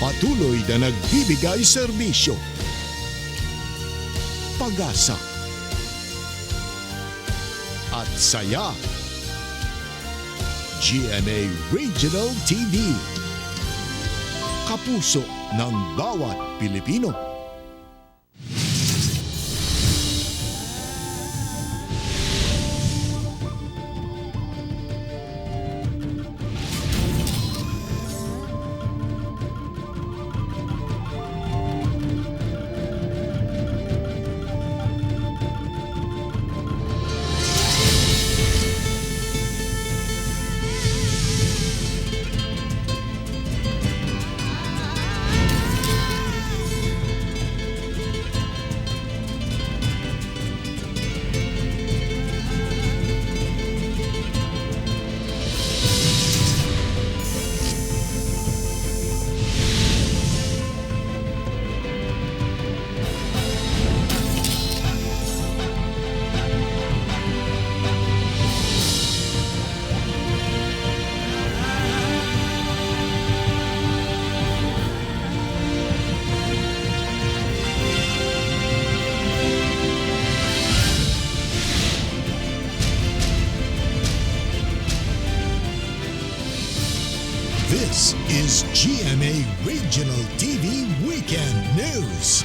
Patuloy na nagbibigay serbisyo. Pag-asa at saya. GMA Regional TV. Kapuso ng bawat Pilipino. This is GMA Regional TV Weekend News.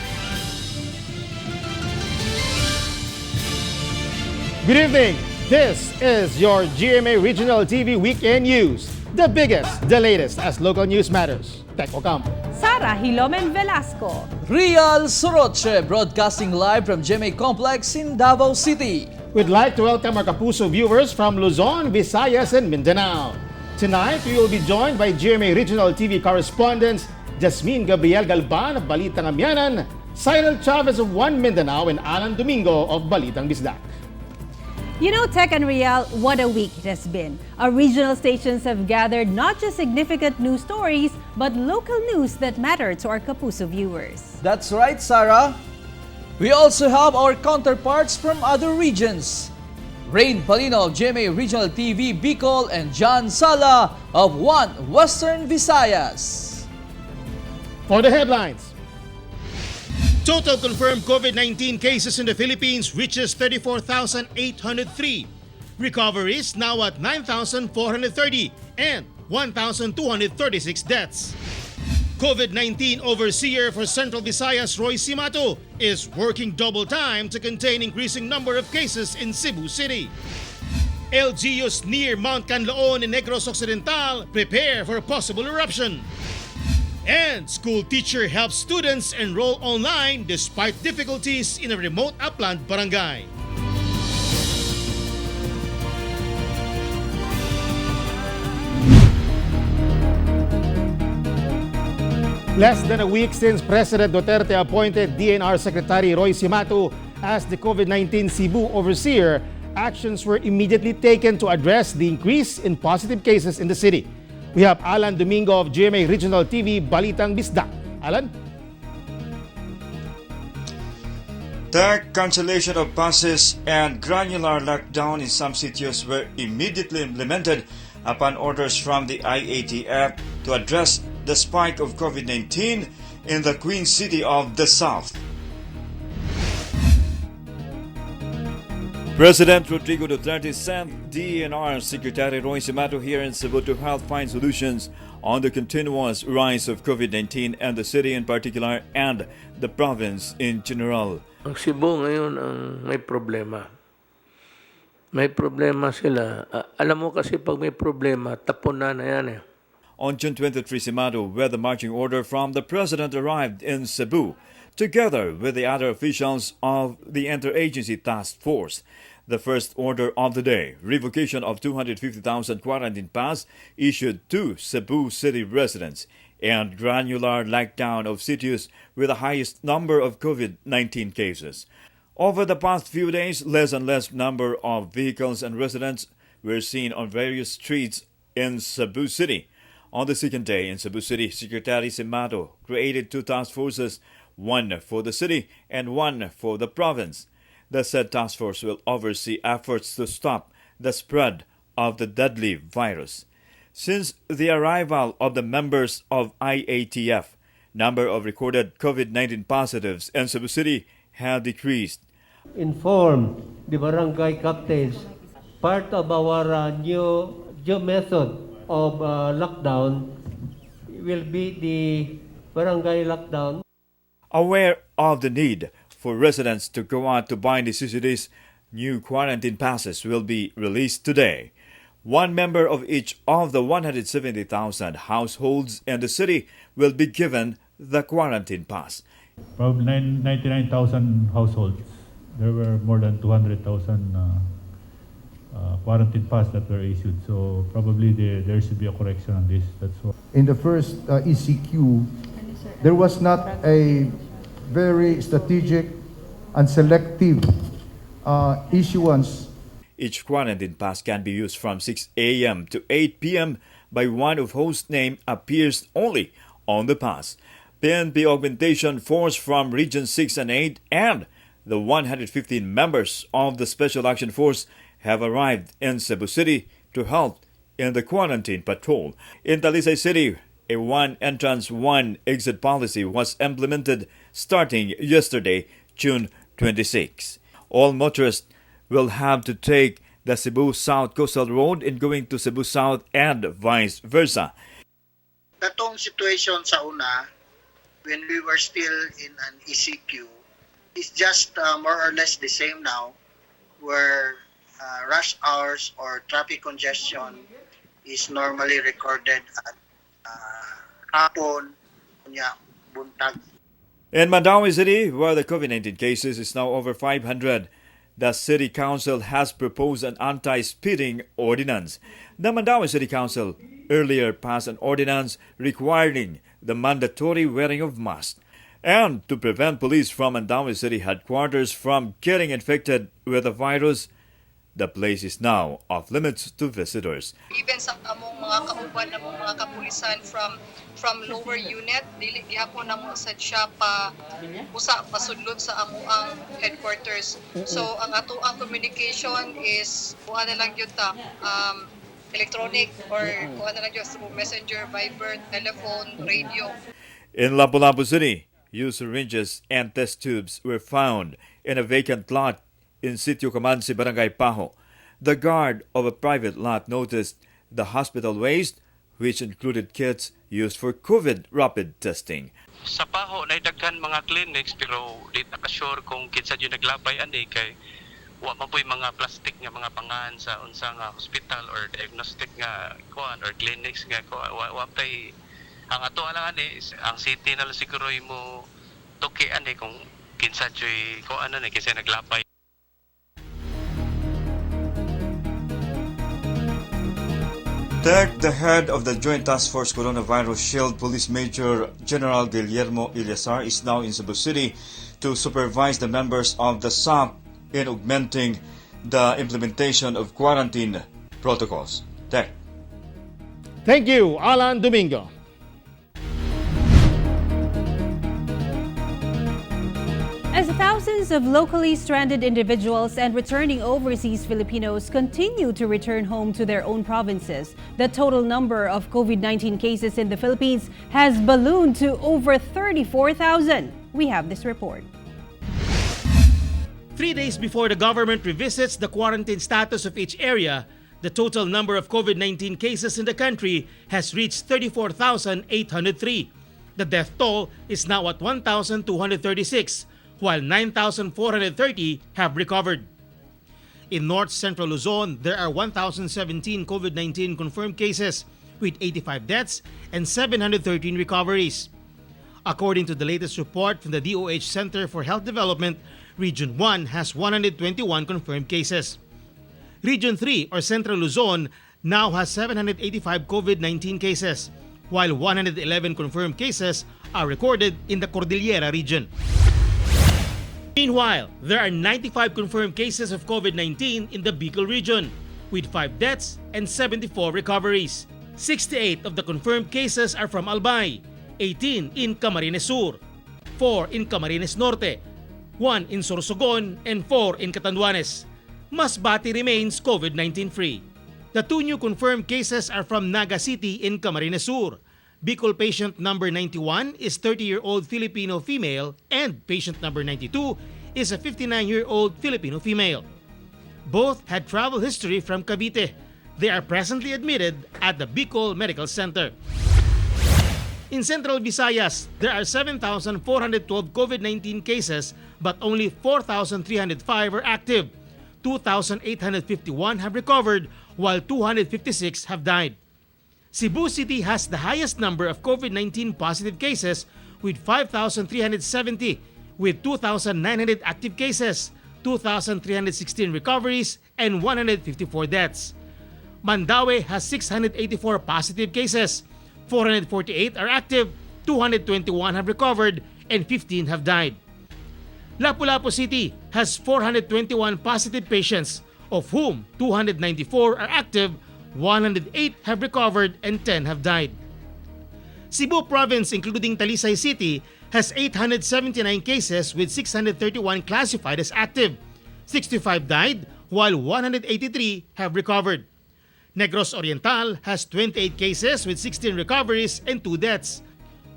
Good evening. This is your GMA Regional TV Weekend News. The biggest, the latest as local news matters. Teko Campo. Sara Hilomen Velasco. Real Soroche broadcasting live from GMA Complex in Davao City. We'd like to welcome our Kapuso viewers from Luzon, Visayas, and Mindanao. Tonight, we will be joined by GMA Regional TV correspondents Jasmine Gabriel Galban of Balitang Amyanan, Cyril Chavez of One Mindanao, and Alan Domingo of Balitang Bisdak. You know, Tech and Real, what a week it has been. Our regional stations have gathered not just significant news stories, but local news that matter to our Kapuso viewers. That's right, Sarah. We also have our counterparts from other regions. Rain Palino of GMA Regional TV Bicol and John Sala of One Western Visayas. For the headlines. Total confirmed COVID-19 cases in the Philippines reaches 34,803. Recoveries now at 9,430 and 1,236 deaths. COVID-19 overseer for Central Visayas Roy Simato is working double time to contain increasing number of cases in Cebu City. LGUs near Mount Canlaon and Negros Occidental prepare for possible eruption. And school teacher helps students enroll online despite difficulties in a remote upland barangay. Less than a week since President Duterte appointed DNR Secretary Roy Simato as the COVID-19 Cebu overseer, actions were immediately taken to address the increase in positive cases in the city. We have Alan Domingo of GMA Regional TV Balitang Bisdak. Alan? The cancellation of buses and granular lockdown in some cities were immediately implemented upon orders from the IATF to address the spike of COVID-19 in the Queen City of the South. President Rodrigo Duterte sent DNR Secretary Roy Simato here in Cebu to help find solutions on the continuous rise of COVID-19 and the city in particular and the province in general. Ang Cebu ngayon ang may problema. May problema sila. Alam mo kasi pag may problema, tapon na yan eh. On June 23, Simato, where the marching order from the President arrived in Cebu, together with the other officials of the Interagency Task Force. The first order of the day, revocation of 250,000 quarantine pass issued to Cebu City residents, and granular lockdown of cities with the highest number of COVID-19 cases. Over the past few days, less and less number of vehicles and residents were seen on various streets in Cebu City. On the second day in Cebu City, Secretary Simato created two task forces, one for the city and one for the province. The said task force will oversee efforts to stop the spread of the deadly virus. Since the arrival of the members of IATF, Number of recorded COVID-19 positives in Cebu City have decreased. Inform the barangay captains. Part of our new method of lockdown will be the barangay lockdown. Aware of the need for residents to go out to buy necessities, new quarantine passes will be released today. One member of each of the 170,000 households in the city will be given the quarantine pass. Probably 99,000 households. There were more than 200,000 quarantine pass that were issued. So probably there should be a correction on this. That's all. In the first ECQ, there was not a very strategic and selective issuance. Each quarantine pass can be used from 6 a.m. to 8 p.m. by one of host name appears only on the pass. PNP Augmentation Force from Region 6 and 8 and the 115 members of the Special Action Force have arrived in Cebu City to help in the quarantine patrol. In Talisay City, a one entrance, one exit policy was implemented starting yesterday, June 26. All motorists will have to take the Cebu South Coastal Road in going to Cebu South and vice versa. Datong situation sa una, when we were still in an ECQ, is just more or less the same now, where rush hours or traffic congestion is normally recorded at hapon, buntag. In MANDAUE City, where the COVID-19 cases is now over 500, the City Council has proposed an anti-speeding ordinance. The MANDAUE City Council earlier passed an ordinance requiring the mandatory wearing of masks. And to prevent police from MANDAUE City headquarters from getting infected with the virus, the place is now off limits to visitors. Even sa among mga kauban na mga kapulisan from lower unit, dili gihapon namo sad siya pasudlot sa amuang headquarters. So ang ato ang communication is kuha na lang yun electronic or kuha na lang yun through messenger, Viber, telephone, radio. In LAPU-LAPU City, used syringes and test tubes were found in a vacant lot in Sitio Camansi, Barangay Paho. The guard of a private lot noticed the hospital waste, which included kits used for COVID rapid testing. Sa Paho, naidaghan mga clinics pero di na ka-sure kung kinsa yun naglabay ani kay wa man po'y mga plastic nga mga pangan sa unsa nga hospital or diagnostic nga kuan or clinics nga kuan wa pay ang ato lang ani ang city na lang siguro mo tuki ani kung kinsa joy kuan ani kinsa naglabay. The head of the Joint Task Force Coronavirus Shield, Police Major General Guillermo Illasar, is now in Cebu City to supervise the members of the SAP in augmenting the implementation of quarantine protocols. Thank you, Alan Domingo. As thousands of locally stranded individuals and returning overseas Filipinos continue to return home to their own provinces, the total number of COVID-19 cases in the Philippines has ballooned to over 34,000. We have this report. 3 days before the government revisits the quarantine status of each area, the total number of COVID-19 cases in the country has reached 34,803. The death toll is now at 1,236. While 9,430 have recovered. In North Central Luzon, there are 1,017 COVID-19 confirmed cases with 85 deaths and 713 recoveries. According to the latest report from the DOH Center for Health Development, Region 1 has 121 confirmed cases. Region 3 or Central Luzon now has 785 COVID-19 cases, while 111 confirmed cases are recorded in the Cordillera region. Meanwhile, there are 95 confirmed cases of COVID-19 in the Bicol region, with 5 deaths and 74 recoveries. 68 of the confirmed cases are from Albay, 18 in Camarines Sur, 4 in Camarines Norte, 1 in Sorsogon, and 4 in Catanduanes. Masbate remains COVID-19 free. The 2 new confirmed cases are from Naga City in Camarines Sur, Bicol patient number 91 is 30-year-old Filipino female and patient number 92 is a 59-year-old Filipino female. Both had travel history from Cavite. They are presently admitted at the Bicol Medical Center. In Central Visayas, there are 7,412 COVID-19 cases but only 4,305 are active. 2,851 have recovered while 256 have died. Cebu City has the highest number of COVID-19 positive cases with 5,370 with 2,900 active cases, 2,316 recoveries, and 154 deaths. Mandaue has 684 positive cases, 448 are active, 221 have recovered, and 15 have died. LAPU-LAPU City has 421 positive patients, of whom 294 are active, 108 have recovered, and 10 have died. Cebu Province, including Talisay City, has 879 cases with 631 classified as active. 65 died, while 183 have recovered. Negros Oriental has 28 cases with 16 recoveries and 2 deaths.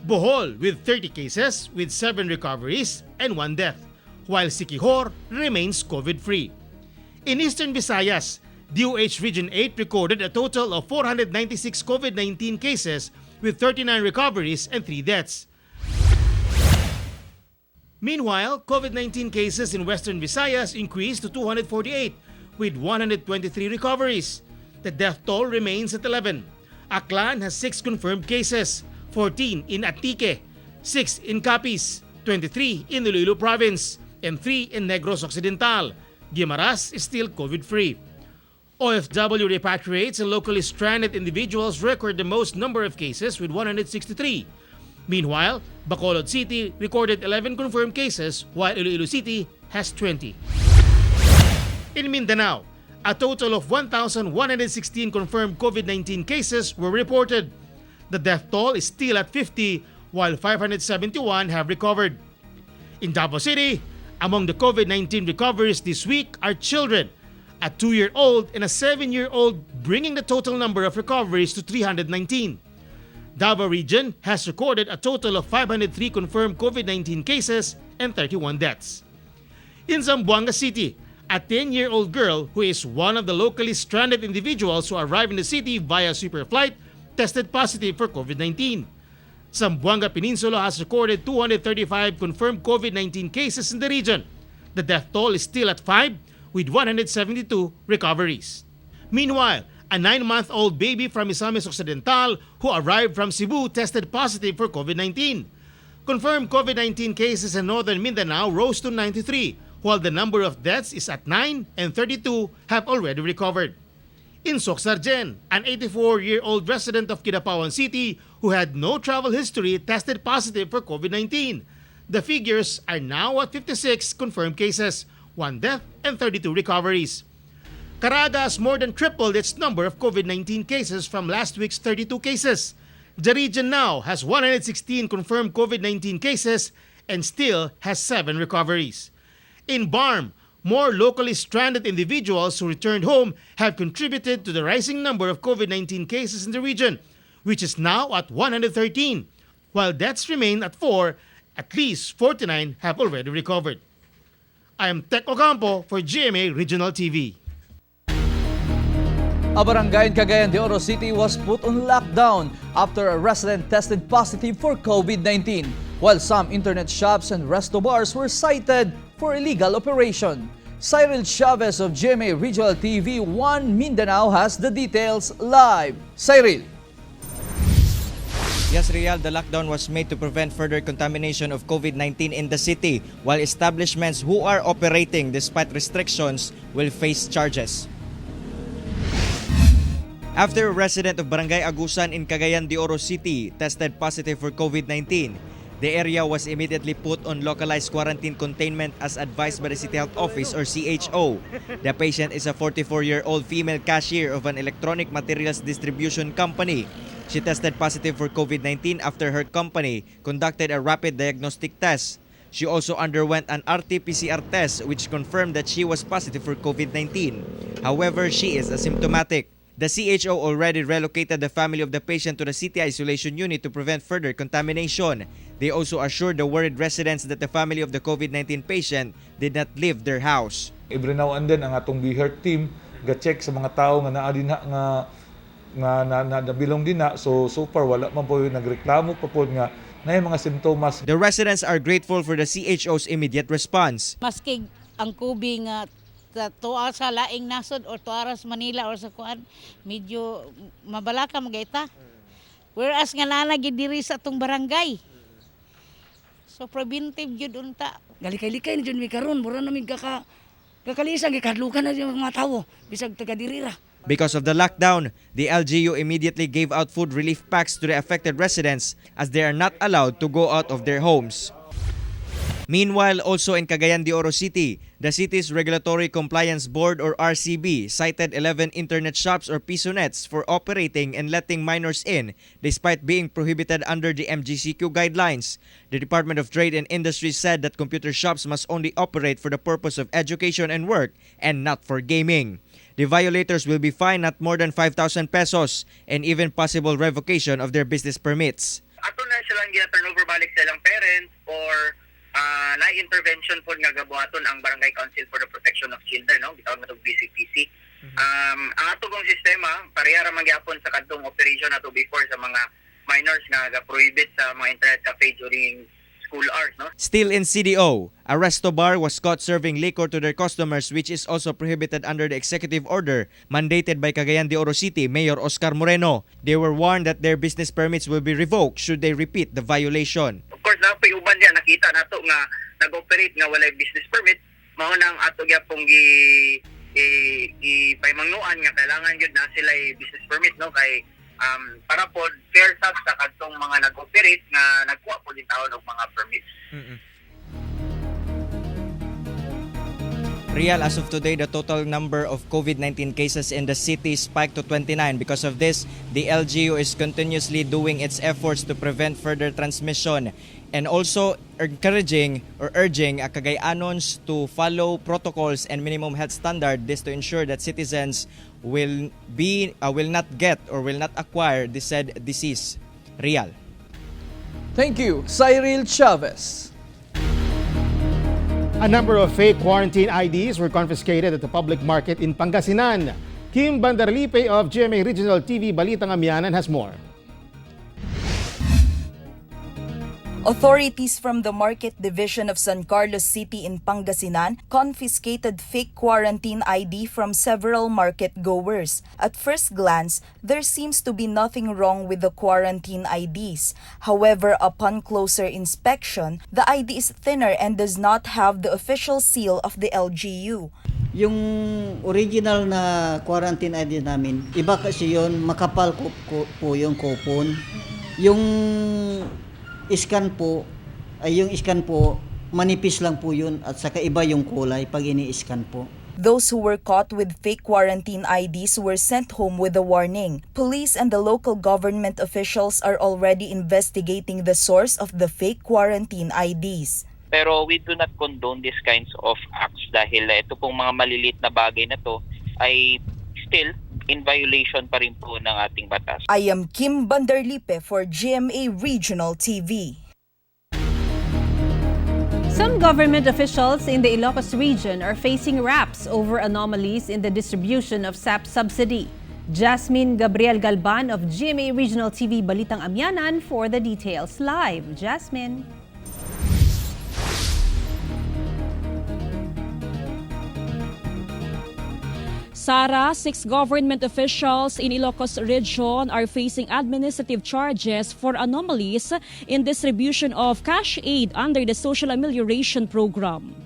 Bohol with 30 cases with 7 recoveries and 1 death, while Siquijor remains COVID-free. In Eastern Visayas, DOH Region 8 recorded a total of 496 COVID-19 cases with 39 recoveries and 3 deaths. Meanwhile, COVID-19 cases in Western Visayas increased to 248 with 123 recoveries. The death toll remains at 11. Aklan has 6 confirmed cases, 14 in Antique, 6 in Capiz, 23 in Iloilo Province, and 3 in Negros Occidental. Guimaras is still COVID-free. OFW repatriates and locally stranded individuals record the most number of cases with 163. Meanwhile, Bacolod City recorded 11 confirmed cases while Iloilo City has 20. In Mindanao, a total of 1,116 confirmed COVID-19 cases were reported. The death toll is still at 50 while 571 have recovered. In Davao City, among the COVID-19 recoveries this week are children, a 2-year-old and a 7-year-old, bringing the total number of recoveries to 319. Davao Region has recorded a total of 503 confirmed COVID-19 cases and 31 deaths. In Zamboanga City, a 10-year-old girl who is one of the locally stranded individuals who arrived in the city via superflight tested positive for COVID-19. Zamboanga Peninsula has recorded 235 confirmed COVID-19 cases in the region. The death toll is still at 5 with 172 recoveries. Meanwhile, a 9-month-old baby from Visayas Occidental who arrived from Cebu tested positive for COVID-19. Confirmed COVID-19 cases in northern Mindanao rose to 93, while the number of deaths is at 9 and 32 have already recovered. In Socsargen, an 84-year-old resident of Kidapawan City who had no travel history tested positive for COVID-19. The figures are now at 56 confirmed cases, 1 death and 32 recoveries. Caraga has more than tripled its number of COVID-19 cases from last week's 32 cases. The region now has 116 confirmed COVID-19 cases and still has 7 recoveries. In Barm, more locally stranded individuals who returned home have contributed to the rising number of COVID-19 cases in the region, which is now at 113. While deaths remain at 4, at least 49 have already recovered. I am Tech Ocampo for GMA Regional TV. A barangay in Cagayan de Oro City was put on lockdown after a resident tested positive for COVID-19, while some internet shops and resto bars were cited for illegal operation. Cyril Chavez of GMA Regional TV 1 Mindanao has the details live. Cyril. Yes, Real, the lockdown was made to prevent further contamination of COVID-19 in the city, while establishments who are operating despite restrictions will face charges. After a resident of Barangay Agusan in Cagayan de Oro City tested positive for COVID-19, the area was immediately put on localized quarantine containment as advised by the City Health Office or CHO. The patient is a 44-year-old female cashier of an electronic materials distribution company. She tested positive for COVID-19 after her company conducted a rapid diagnostic test. She also underwent an RT-PCR test which confirmed that she was positive for COVID-19. However, she is asymptomatic. The CHO already relocated the family of the patient to the city isolation unit to prevent further contamination. They also assured the worried residents that the family of the COVID-19 patient did not leave their house. Every now and then ang atong BHealth team ga-check sa mga tao nga naa dinha nga nabilong dinha. So far wala man po nagreklamo pa po nga na mga simptomas. The residents are grateful for the CHO's immediate response. Maski ang kubing tuwa sa laing nasod o tuwa sa Manila o sa kuan, medyo mabalaka magaita. Whereas nga nanagid diri sa atong barangay. So preventive jud unta. Galikay-likay ni jud mi karon, mura na mi kakalisan gikadlukan na yung mga tawo bisag taga diri ra. Because of the lockdown, the LGU immediately gave out food relief packs to the affected residents as they are not allowed to go out of their homes. Meanwhile, also in Cagayan de Oro City, the city's Regulatory Compliance Board or RCB cited 11 internet shops or pisonets for operating and letting minors in despite being prohibited under the MGCQ guidelines. The Department of Trade and Industry said that computer shops must only operate for the purpose of education and work and not for gaming. The violators will be fined not more than 5,000 pesos and even possible revocation of their business permits. Ato na silang turnover balik sa ilang parents or na-intervention po nga gabuhaton ang Barangay Council for the Protection of Children, no? Bitawag na itong BCPC. Ang ato kong sistema, pareha ra magyapon sa kadtong operation nato before sa mga minors nga ga-prohibit sa mga internet cafe during school hours, no? Still in CDO, a resto bar was caught serving liquor to their customers, which is also prohibited under the executive order mandated by Cagayan de Oro City Mayor Oscar Moreno. They were warned that their business permits will be revoked should they repeat the violation. Of course, na pay uban diyan nakita nato nga nag-operate nga walay business permit, mao nang ato gyapong paymangnuan nga kailangan gyud na sila business permit, no, kay para po fair tax sa kadtong mga nag-operate nga nagkuha po din taon og mga permits. Real, as of today, the total number of COVID-19 cases in the city spiked to 29. Because of this, the LGU is continuously doing its efforts to prevent further transmission and also encouraging or urging Cagayanons to follow protocols and minimum health standard, this to ensure that citizens will not get or will not acquire the said disease. Real. Thank you, Cyril Chavez. A number of fake quarantine IDs were confiscated at the public market in Pangasinan. Kim Bandarlipe of GMA Regional TV Balitang Amyanan has more. Authorities from the Market Division of San Carlos City in Pangasinan confiscated fake quarantine ID from several market goers. At first glance, there seems to be nothing wrong with the quarantine IDs. However, upon closer inspection, the ID is thinner and does not have the official seal of the LGU. Yung original na quarantine ID namin, iba kasi yun, makapal po yung coupon. Yung scan po, yung scan po, manipis lang po yun at saka iba yung kulay pag ini-scan po. Those who were caught with fake quarantine IDs were sent home with a warning. Police and the local government officials are already investigating the source of the fake quarantine IDs. Pero we do not condone these kinds of acts dahil ito pong mga maliliit na bagay na to ay still in violation pa rin po ng ating batas. I am Kim Bandarlipe for GMA Regional TV. Some government officials in the Ilocos region are facing raps over anomalies in the distribution of SAP subsidy. Jasmine Gabriel Galban of GMA Regional TV Balitang Amyanan for the details live. Jasmine. Sara, 6 government officials in Ilocos region are facing administrative charges for anomalies in distribution of cash aid under the Social Amelioration Program.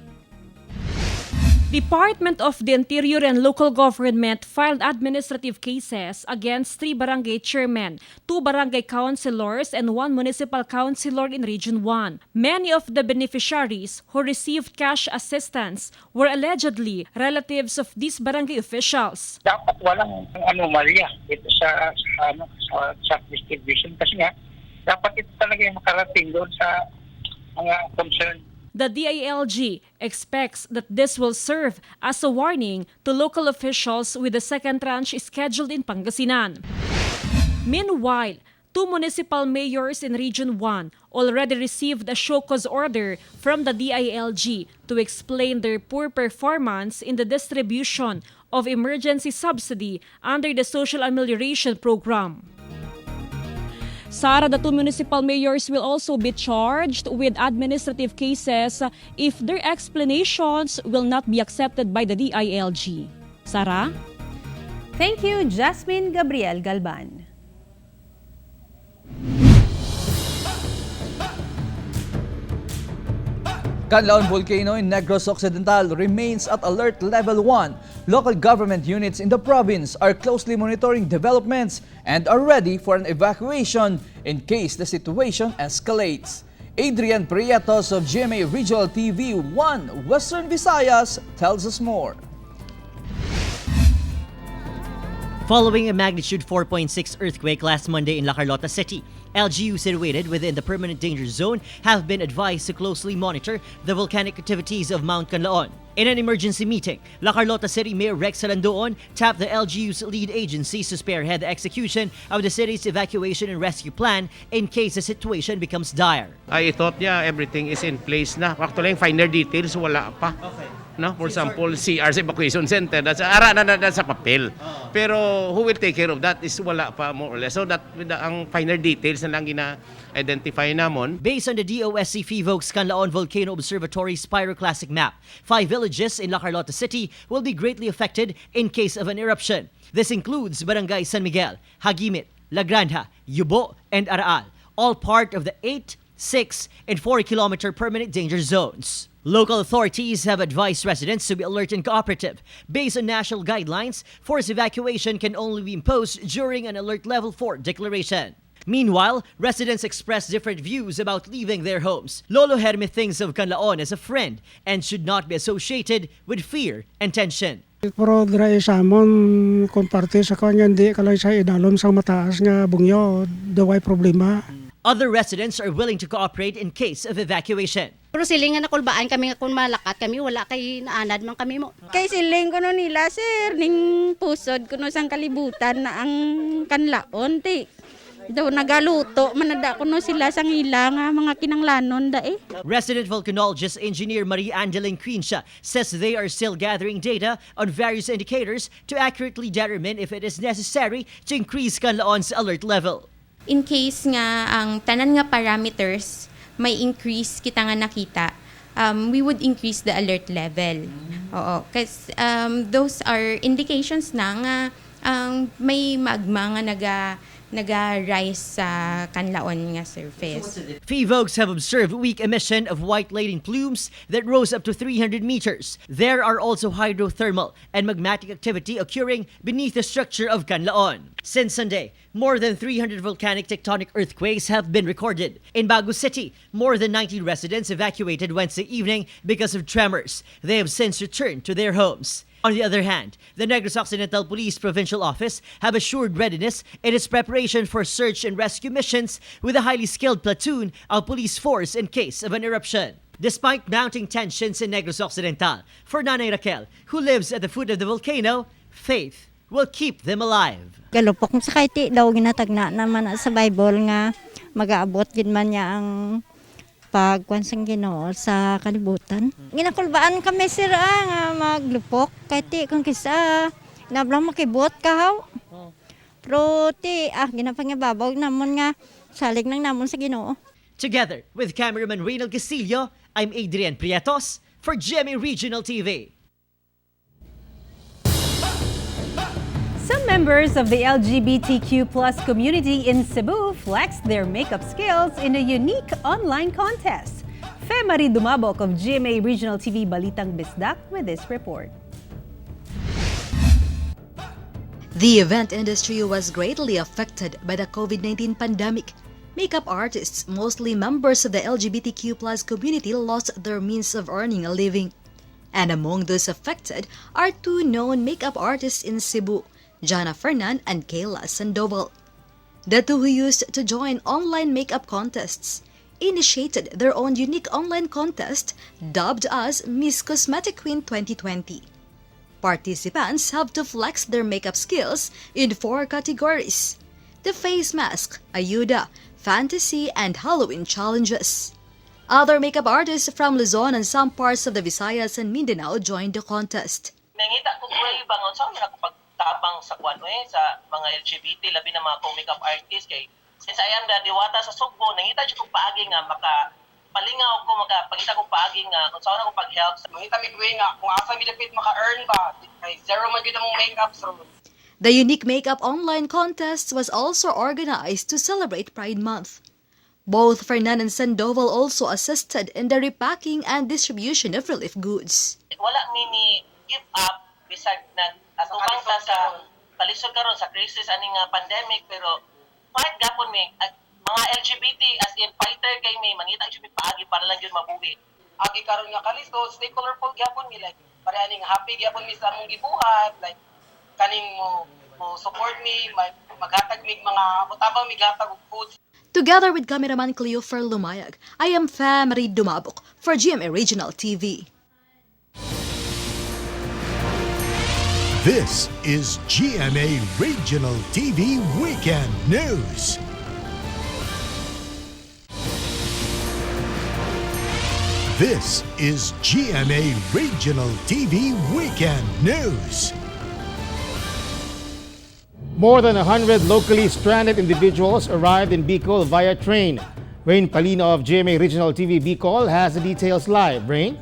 Department of the Interior and Local Government filed administrative cases against 3 barangay chairmen, 2 barangay councilors, and 1 municipal councilor in Region 1. Many of the beneficiaries who received cash assistance were allegedly relatives of these barangay officials. Dapat walang anomalya ito sa distribution kasi nga dapat ito talaga yung makarating doon sa mga concern. The DILG expects that this will serve as a warning to local officials with the second tranche scheduled in Pangasinan. Meanwhile, 2 municipal mayors in Region 1 already received a show cause order from the DILG to explain their poor performance in the distribution of emergency subsidy under the Social Amelioration Program. Sara, the 2 municipal mayors will also be charged with administrative cases if their explanations will not be accepted by the DILG. Sara? Thank you, Jasmine Gabriel Galban. Canlaon volcano in Negros Occidental remains at alert level 1. Local government units in the province are closely monitoring developments and are ready for an evacuation in case the situation escalates. Adrian Prietos of GMA Regional TV 1 Western Visayas tells us more. Following a magnitude 4.6 earthquake last Monday in La Carlota City, LGUs situated within the permanent danger zone have been advised to closely monitor the volcanic activities of Mount Canlaon. In an emergency meeting, La Carlota City Mayor Rex Salandoon tapped the LGU's lead agencies to spearhead the execution of the city's evacuation and rescue plan in case the situation becomes dire. I thought everything is in place na. Actually, yung finer details wala pa. Okay. No, for example, CR's evacuation center, that's sa papel. Pero who will take care of that is wala pa more or less. So that ang finer details na lang gina-identify namon. Based on the DOSC FIVOC's Canlaon Volcano Observatory's pyroclastic map, 5 villages in La Carlota City will be greatly affected in case of an eruption. This includes Barangay San Miguel, Hagimit, La Granja, Yubo, and Araal, all part of the 8, 6, and 4-kilometer permanent danger zones. Local authorities have advised residents to be alert and cooperative. Based on national guidelines, forced evacuation can only be imposed during an alert level 4 declaration. Meanwhile, residents express different views about leaving their homes. Lolo Herme thinks of Canlaon as a friend and should not be associated with fear and tension. Pero dira sa amon komparte sa kanya hindi kalay sa idalom sa mataas nga bungyo daway problema. Other residents are willing to cooperate in case of evacuation. Pero siling nga nakulbaan kami nga kung malakat kami, wala kay naanad man kami mo. Kay siling ko no nila, sir, ning pusod ko no sang kalibutan na ang Canlaon, ti. Daw nagaluto, manada ko no sila sang ila nga mga kinanglanon da eh. Resident volcanologist engineer Marie Angeline Quinsha says they are still gathering data on various indicators to accurately determine if it is necessary to increase Canlaon's alert level. In case nga ang tanan nga parameters may increase kita nga nakita, we would increase the alert level. Oo, kasi those are indications na nga may magma nga naga-rise sa Canlaon nga surface. FIVOCs have observed weak emission of white laden plumes that rose up to 300 meters. There are also hydrothermal and magmatic activity occurring beneath the structure of Canlaon. Since Sunday, more than 300 volcanic tectonic earthquakes have been recorded. In Bagu City, more than 90 residents evacuated Wednesday evening because of tremors. They have since returned to their homes. On the other hand, the Negros Occidental Police Provincial Office have assured readiness in its preparation for search and rescue missions with a highly skilled platoon of police force in case of an eruption. Despite mounting tensions in Negros Occidental, for Nanay Raquel, who lives at the foot of the volcano, faith will keep them alive. Galupok sa kaiti daw ginatagna naman sa Bible nga mag-aabot gid man niya ang pagkwansang Ginoo sa kalibutan. Ginakulbaan kami sir nga maglupok kaiti kung kisa nablang makibot kahaw. Pero ti ginapangibabaw namon nga salig nang namon sa Ginoo. Together with cameraman Reynald Castillo, I'm Adrian Prietos for GMA Regional TV. Some members of the LGBTQ+ community in Cebu flexed their makeup skills in a unique online contest. Marie Dumabok of GMA Regional TV Balitang Bisdak with this report. The event industry was greatly affected by the COVID-19 pandemic. Makeup artists, mostly members of the LGBTQ+ community, lost their means of earning a living. And among those affected are 2 known makeup artists in Cebu, Jana Fernan and Kayla Sandoval. The 2 who used to join online makeup contests initiated their own unique online contest dubbed as Miss Cosmetic Queen 2020. Participants have to flex their makeup skills in 4 categories: the face mask, ayuda, fantasy, and Halloween challenges. Other makeup artists from Luzon and some parts of the Visayas and Mindanao joined the contest. Nangita ko kay bangon sa mga pagtabang sa kwanwe sa mga LGBT labi na mga makeup artist kay since I am the diwata sa Sugbo, nangita jud ko paagi nga palingaw ko makapagita ko paagi nga kung saan ako pag-help. Nangita mi kuwi nga kung asa mi dapit maka-earn ba kay zero man gyud ang makeup so. The unique makeup online contest was also organized to celebrate Pride Month. Both Fernan and Sandoval also assisted in the repacking and distribution of relief goods. Wala mi give up bisag na atubang ta sa talisod karon sa crisis ani nga pandemic pero fight gapon mi mga LGBT as in fighter kay mi mangita jud mi paagi para lang jud mabuhi. Agi karon nga kalisod stay colorful gapon mi like pare ani nga happy gapon mi sa among gibuhat like kaning mo support me maghatag mig mga utabang migatag og food. Together with cameraman Cleo Lumayag, I am Marie Dumabok for GMA Regional TV. This is GMA Regional TV Weekend News. This is GMA Regional TV Weekend News. More than 100 locally stranded individuals arrived in Bicol via train. Rain Palino of GMA Regional TV Bicol has the details live. Rain?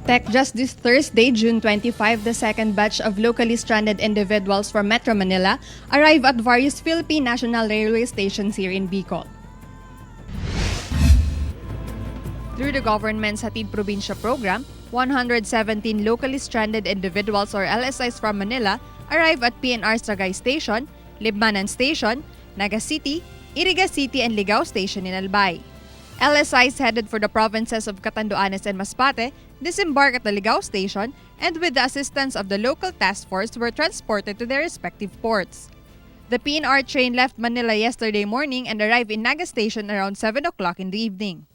Tech, just this Thursday, June 25, the second batch of locally stranded individuals from Metro Manila arrive at various Philippine National Railway stations here in Bicol. Through the government's Hatid Probinsya program, 117 locally stranded individuals or LSIs from Manila arrive at PNR's Tagay Station, Libmanan Station, Naga City, Iriga City, and Ligao Station in Albay. LSIs headed for the provinces of Catanduanes and Masbate disembark at the Ligao Station and with the assistance of the local task force were transported to their respective ports. The PNR train left Manila yesterday morning and arrived in Naga Station around 7 o'clock in the evening.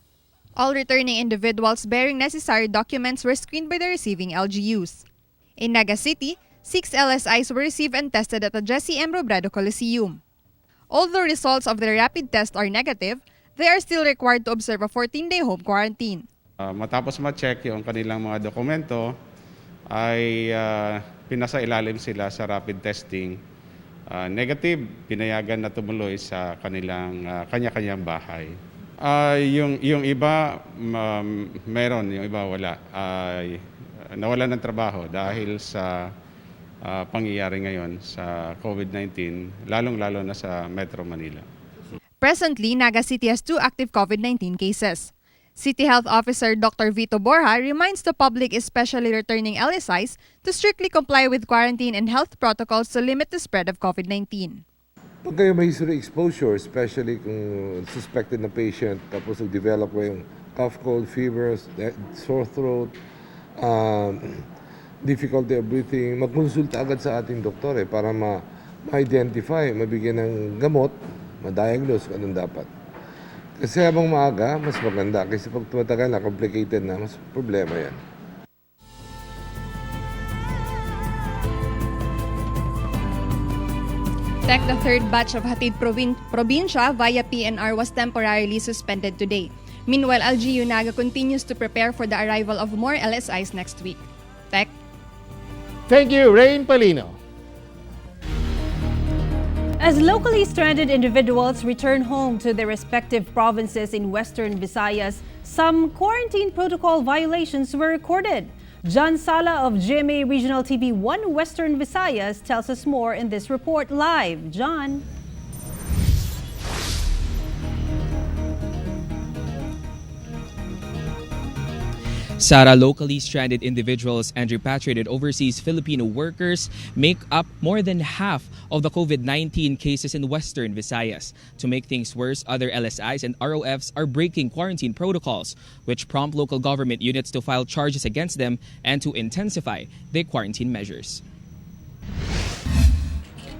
All returning individuals bearing necessary documents were screened by the receiving LGUs. In Naga City, 6 LSIs were received and tested at the Jesse M. Robredo Coliseum. Although results of their rapid test are negative, they are still required to observe a 14-day home quarantine. Matapos ma-check yung kanilang mga dokumento, ay pinasa ilalim sila sa rapid testing. Negative, pinayagan na tumuloy sa kanilang kanya-kanyang bahay. Yung iba meron, yung iba wala. Nawalan ng trabaho dahil sa pangyayari ngayon sa COVID-19, lalong-lalo na sa Metro Manila. Presently, Naga City has 2 active COVID-19 cases. City Health Officer Dr. Vito Borja reminds the public, especially returning LSIs, to strictly comply with quarantine and health protocols to limit the spread of COVID-19. Pag kayo may history exposure, especially kung suspected na patient, tapos nag-develop ko yung cough, cold, fevers, sore throat, difficulty of breathing, magkonsulta agad sa ating doktor para ma-identify, mabigyan ng gamot, ma-diagnose kung anong dapat. Kasi habang maaga, mas maganda. Kasi pag tumatagal na, complicated na, mas problema yan. Tech, the third batch of Hatid Probinsya via PNR was temporarily suspended today. Meanwhile, LGU Naga continues to prepare for the arrival of more LSIs next week. Tech? Thank you, Rain Palino. As locally stranded individuals return home to their respective provinces in Western Visayas, some quarantine protocol violations were recorded. John Sala of GMA Regional TV 1 Western Visayas tells us more in this report live. John. Sara, locally stranded individuals and repatriated overseas Filipino workers make up more than half of the COVID-19 cases in Western Visayas. To make things worse, other LSIs and ROFs are breaking quarantine protocols, which prompt local government units to file charges against them and to intensify their quarantine measures.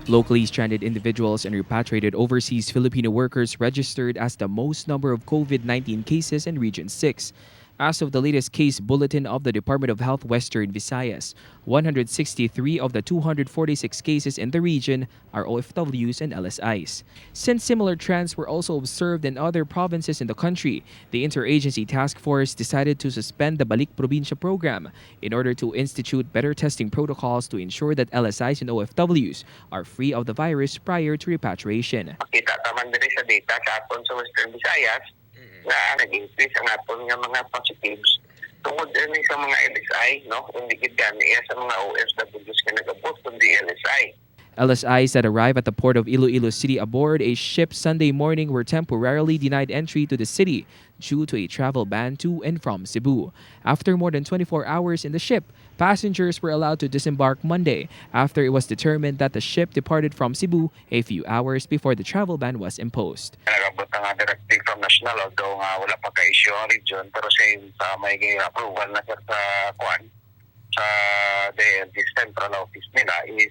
Locally stranded individuals and repatriated overseas Filipino workers registered as the most number of COVID-19 cases in Region 6. As of the latest case bulletin of the Department of Health Western Visayas, 163 of the 246 cases in the region are OFWs and LSIs. Since similar trends were also observed in other provinces in the country, the Interagency Task Force decided to suspend the Balik Probinsya program in order to institute better testing protocols to ensure that LSIs and OFWs are free of the virus prior to repatriation. Kita taman diri sa data sa aton sa Western Visayas na nag-increase ang aton nga mga positives tungod din sa mga LSI, no? Hindi gid gani sa mga OFWs nga nagabot kundi LSI. LSIs that arrive at the port of Iloilo City aboard a ship Sunday morning were temporarily denied entry to the city due to a travel ban to and from Cebu. After more than 24 hours in the ship, passengers were allowed to disembark Monday after it was determined that the ship departed from Cebu a few hours before the travel ban was imposed. Nagabot ang directive from national although wala pa ka-issue ang region pero sa may approval na sa kuan sa the central office nila is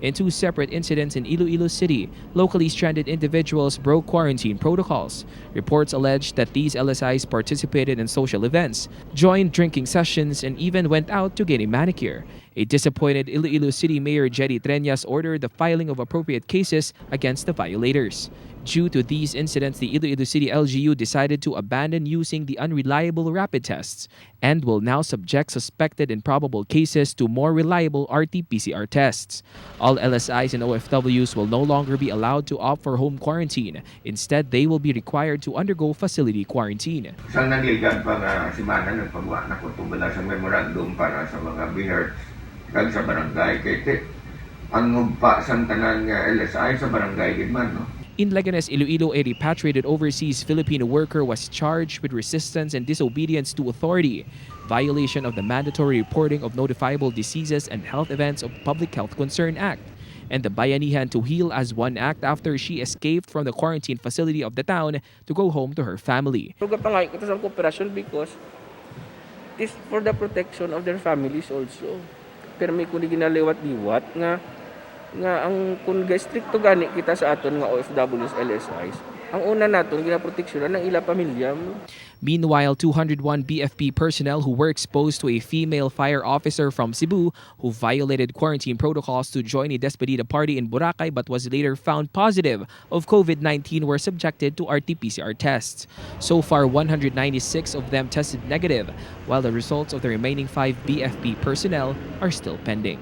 in two separate incidents in Iloilo City, locally stranded individuals broke quarantine protocols. Reports alleged that these LSIs participated in social events, joined drinking sessions, and even went out to get a manicure. A disappointed Iloilo City Mayor Jerry Treñas ordered the filing of appropriate cases against the violators. Due to these incidents, the Iloilo City LGU decided to abandon using the unreliable rapid tests and will now subject suspected and probable cases to more reliable RT-PCR tests. All LSIs and OFWs will no longer be allowed to opt for home quarantine. Instead, they will be required to undergo facility quarantine. Isang nagligad pa nga si Mana nagpagawa na ko tubala sa memorandum para sa mga bihar kag sa barangay. Kaya ano pa sa tanan nga LSI sa barangay gidman, no? In Leganes, Iloilo, a repatriated overseas Filipino worker was charged with resistance and disobedience to authority, violation of the Mandatory Reporting of Notifiable Diseases and Health Events of Public Health Concern Act, and the Bayanihan to Heal as One Act after she escaped from the quarantine facility of the town to go home to her family. Pangay ito sa cooperation because it is for the protection of their families also. Pero may kung ginaliwat-liwat nga ang kung stricto gani kita sa aton nga OFWs LSIs, ang una naton ginaproteksyonan ng ila pamilya. Meanwhile, 201 BFP personnel who were exposed to a female fire officer from Cebu who violated quarantine protocols to join a despedida party in Boracay but was later found positive of COVID-19 were subjected to RT-PCR tests. So far, 196 of them tested negative, while the results of the remaining 5 BFP personnel are still pending.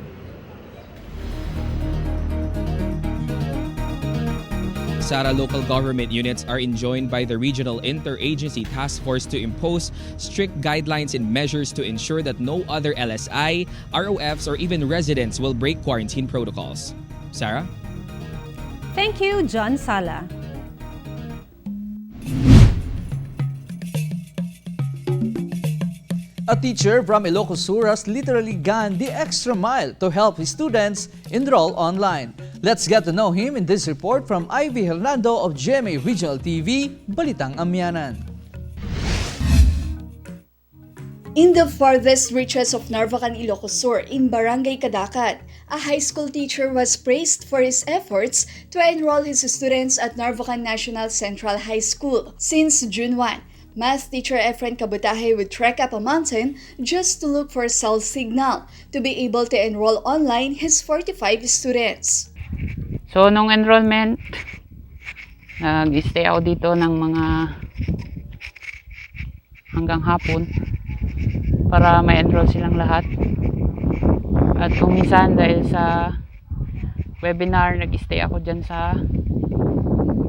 Sara local government units are enjoined by the Regional Interagency Task Force to impose strict guidelines and measures to ensure that no other LSI, ROFs, or even residents will break quarantine protocols. Sarah? Thank you, John Sala. A teacher from Ilocos Sur has literally gone the extra mile to help his students enroll online. Let's get to know him in this report from Ivy Hernando of GMA Regional TV, Balitang Amyanan. In the farthest reaches of Narvacan, Ilocos Sur, in Barangay Cadacat, a high school teacher was praised for his efforts to enroll his students at Narvacan National Central High School. Since June 1, math teacher Efren Kabutahe would trek up a mountain just to look for a cell signal to be able to enroll online his 45 students. So, nung enrollment, nag-stay ako dito ng mga hanggang hapon para ma-enroll silang lahat. At kung minsan dahil sa webinar, nag-stay ako dyan sa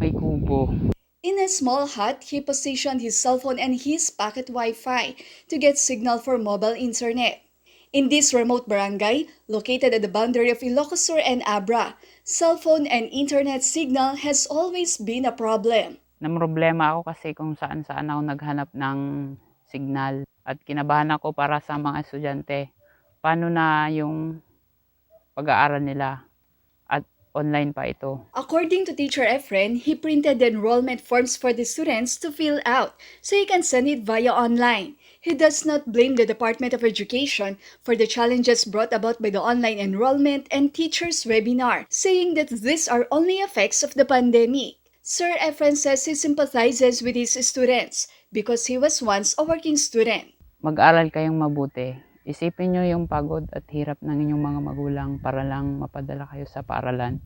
may kubo. In a small hut, he positioned his cell phone and his pocket Wi-Fi to get signal for mobile internet. In this remote barangay, located at the boundary of Ilocos Sur and Abra, cell phone and internet signal has always been a problem. Namroblema ako kasi kung saan-saan ako naghanap ng signal at kinabahan ako para sa mga estudyante. Paano na yung pag-aaral nila at online pa ito? According to Teacher Efren, he printed the enrollment forms for the students to fill out so he can send it via online. He does not blame the Department of Education for the challenges brought about by the online enrollment and teachers' webinar, saying that these are only effects of the pandemic. Sir Efren says he sympathizes with his students because he was once a working student. Mag-aral kayong mabuti. Isipin nyo yung pagod at hirap ng inyong mga magulang para lang mapadala kayo sa paaralan.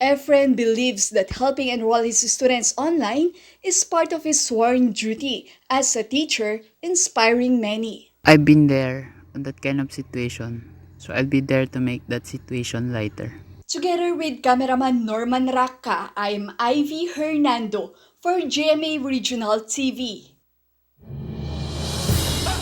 Efren believes that helping enroll his students online is part of his sworn duty as a teacher, inspiring many. I've been there on that kind of situation, so I'll be there to make that situation lighter. Together with cameraman Norman Raka, I'm Ivy Hernando for GMA Regional TV.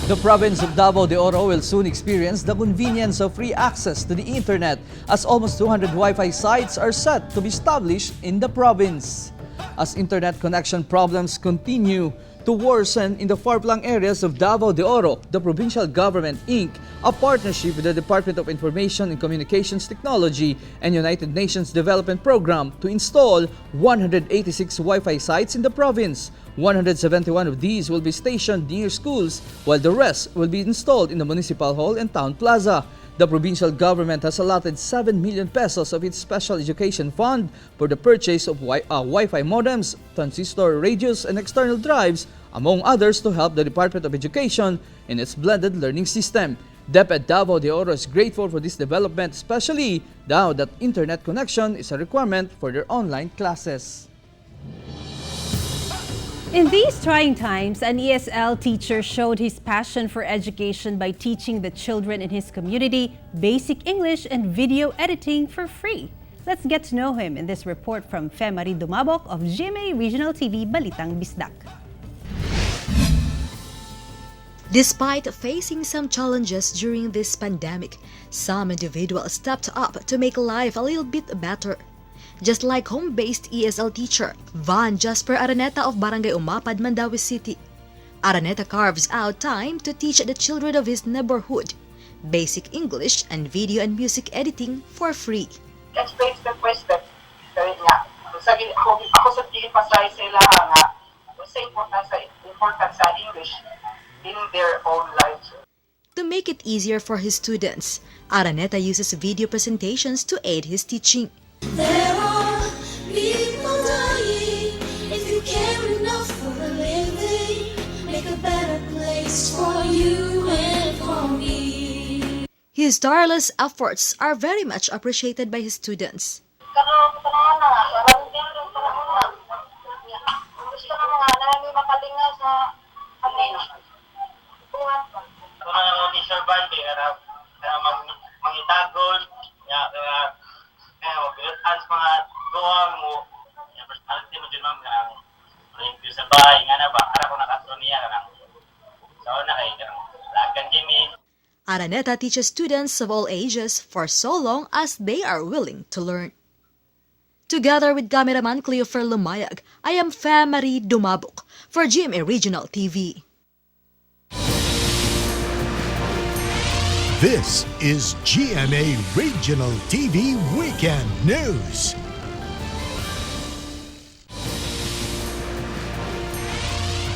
The province of Davao de Oro will soon experience the convenience of free access to the internet as almost 200 Wi-Fi sites are set to be established in the province. As internet connection problems continue to worsen in the far-flung areas of Davao de Oro, the provincial government inked a partnership with the Department of Information and Communications Technology and United Nations Development Program to install 186 Wi-Fi sites in the province. 171 of these will be stationed near schools, while the rest will be installed in the Municipal Hall and Town Plaza. The provincial government has allotted 7 million pesos of its Special Education Fund for the purchase of Wi-Fi modems, transistor radios, and external drives, among others, to help the Department of Education in its blended learning system. DepEd Davao de Oro is grateful for this development, especially now that internet connection is a requirement for their online classes. In these trying times, an ESL teacher showed his passion for education by teaching the children in his community basic English and video editing for free. Let's get to know him in this report from Marie Dumabok of GMA Regional TV Balitang Bisdak. Despite facing some challenges during this pandemic, some individuals stepped up to make life a little bit better. Just like home-based ESL teacher Van Jasper Araneta of Barangay Umapad, Mandaue City. Araneta carves out time to teach the children of his neighborhood basic English and video and music editing for free. Explain the question. Sabi nga, ako sa tingin pa sa sila nga, sa importance sa English in their own lives. To make it easier for his students, Araneta uses video presentations to aid his teaching. There are people dying. If you care enough for a living, make a better place for you and for me. His tireless efforts are very much appreciated by his students. Araneta teaches students of all ages for so long as they are willing to learn. Together with cameraman Cleofer Lumayag, I am Marie Dumabok for GMA Regional TV. This is GMA Regional TV Weekend News.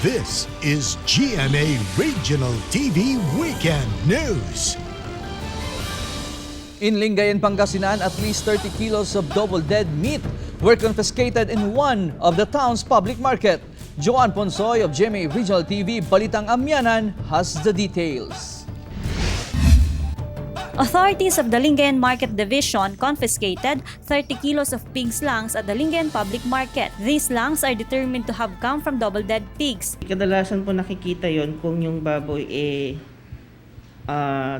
This is GMA Regional TV Weekend News. In Lingayen, Pangasinan, at least 30 kilos of double-dead meat were confiscated in one of the town's public market. Joan Ponsoy of GMA Regional TV Balitang Amyanan has the details. Authorities of the Lingayen Market Division confiscated 30 kilos of pig's lungs at the Lingayen Public Market. These lungs are determined to have come from double-dead pigs. Kadalasan po nakikita yon kung yung baboy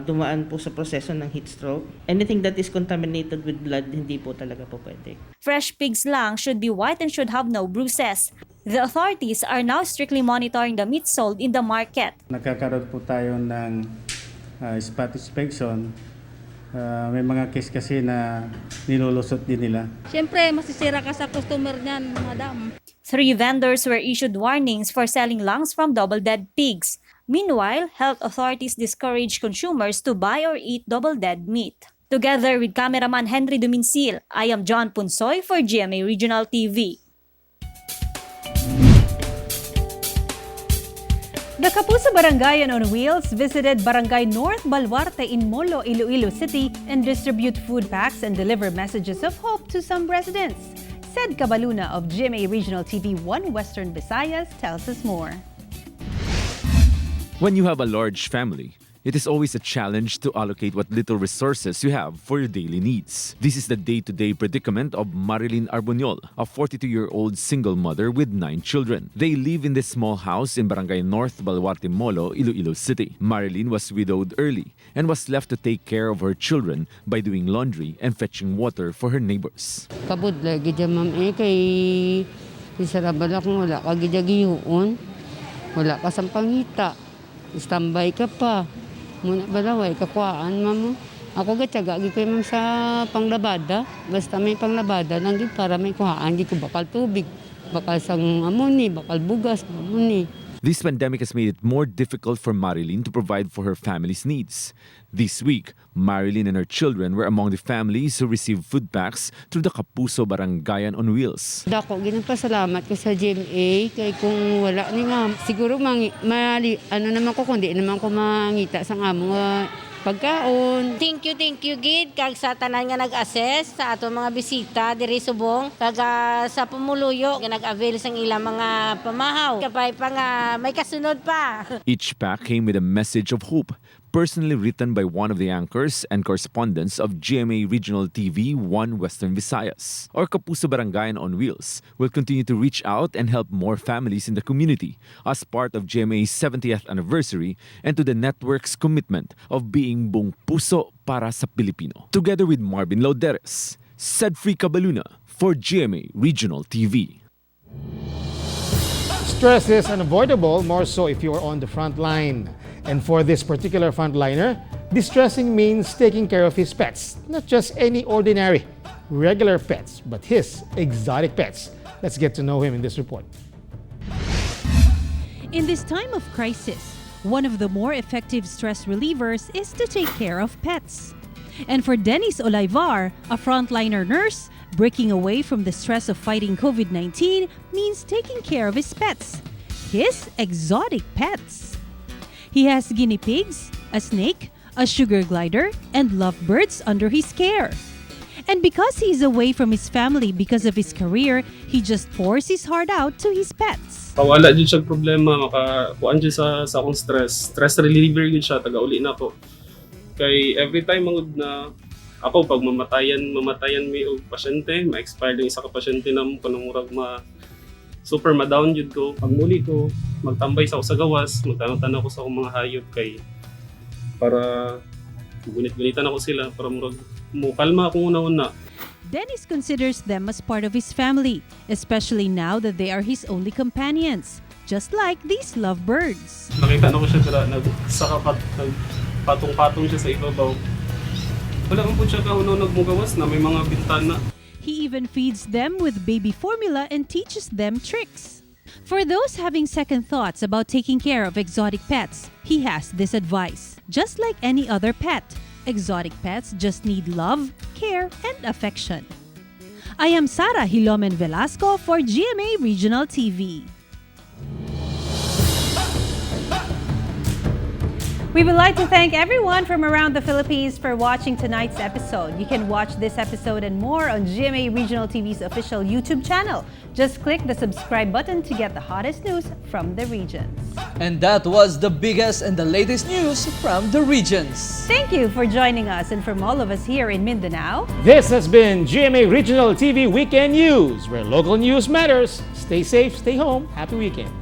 dumaan po sa proseso ng heat stroke. Anything that is contaminated with blood, hindi po talaga po pwede. Fresh pig's lungs should be white and should have no bruises. The authorities are now strictly monitoring the meat sold in the market. Nagkakaroon po tayo ng spot inspection. May mga case kasi na nilulusot din nila. Siyempre, masisira ka sa customer niyan, madam. 3 vendors were issued warnings for selling lungs from double-dead pigs. Meanwhile, health authorities discourage consumers to buy or eat double-dead meat. Together with cameraman Henry Duminsil, I am John Punsoy for GMA Regional TV. The Kapuso Barangayan on Wheels visited Barangay North Baluarte in Molo, Iloilo City and distribute food packs and deliver messages of hope to some residents. Said Cabaluna of GMA Regional TV 1 Western Visayas tells us more. When you have a large family, it is always a challenge to allocate what little resources you have for your daily needs. This is the day-to-day predicament of Marilyn Arboniol, a 42-year-old single mother with 9 children. They live in this small house in Barangay North Baluarte Molo, Iloilo City. Marilyn was widowed early and was left to take care of her children by doing laundry and fetching water for her neighbors. Kabudla, gidya ma'am kay isarabala kung wala ka gidya giyuon, wala ka sa pangita, standby ka pa. Muna balaway, kakuhaan, ma'am. Ako gatyaga, ko ma'am sa panglabada. Basta may panglabada lang para may kuhaan. Di ko bakal tubig, bakal sang amuni, bakal bugas, amuni. This pandemic has made it more difficult for Marilyn to provide for her family's needs. This week, Marilyn and her children were among the families who received food packs through the Kapuso Barangayan on Wheels. Dako, ginagpasalamat ko sa GMA kay kung wala ni ma'am. Siguro ano naman ko kundi naman ko mangita sa among pagkaon. Thank you gid kag sa tanan nga nag-assess sa ato mga bisita diri subong kag sa pumuluyo nga nag-avail sang ilang mga pamahaw. Kapay pa nga may kasunod pa. Each pack came with a message of hope, personally written by one of the anchors and correspondents of GMA Regional TV 1 Western Visayas. Our Kapuso Barangayan on Wheels will continue to reach out and help more families in the community as part of GMA's 70th anniversary and to the network's commitment of being buong puso para sa Pilipino. Together with Marvin Lauderes, Cedfrey Cabaluna for GMA Regional TV. Stress is unavoidable, more so if you are on the front line. And for this particular frontliner, distressing means taking care of his pets. Not just any ordinary, regular pets, but his exotic pets. Let's get to know him in this report. In this time of crisis, one of the more effective stress relievers is to take care of pets. And for Dennis Olaivar, a frontliner nurse, breaking away from the stress of fighting COVID-19 means taking care of his pets, his exotic pets. He has guinea pigs, a snake, a sugar glider, and lovebirds under his care. And because he is away from his family because of his career, he just pours his heart out to his pets. Wala din siya problema, makakuan siya sa akong stress. Stress reliever yun siya, taga-uli na ako. Kay every time na ako, pag mamatayan may og pasyente, ma-expire yung isa ka pasyente na mo, panumurag super ma-down yun ko. Pag muli ko, magtambay sa ako sa gawas, magtanong-tanong ako sa akong mga hayop kay para gunit-gunitan ako sila para kalma akong una-una. Dennis considers them as part of his family, especially now that they are his only companions, just like these lovebirds. Nakita na ko siya patong-patong siya sa ibabaw. Wala man po siya kauno nagmugawas na may mga bintana. He even feeds them with baby formula and teaches them tricks. For those having second thoughts about taking care of exotic pets, he has this advice. Just like any other pet, exotic pets just need love, care, and affection. I am Sara Hilomen Velasco for GMA Regional TV. We would like to thank everyone from around the Philippines for watching tonight's episode. You can watch this episode and more on GMA Regional TV's official YouTube channel. Just click the subscribe button to get the hottest news from the regions. And that was the biggest and the latest news from the regions. Thank you for joining us, and from all of us here in Mindanao, this has been GMA Regional TV Weekend News, where local news matters. Stay safe, stay home. Happy weekend.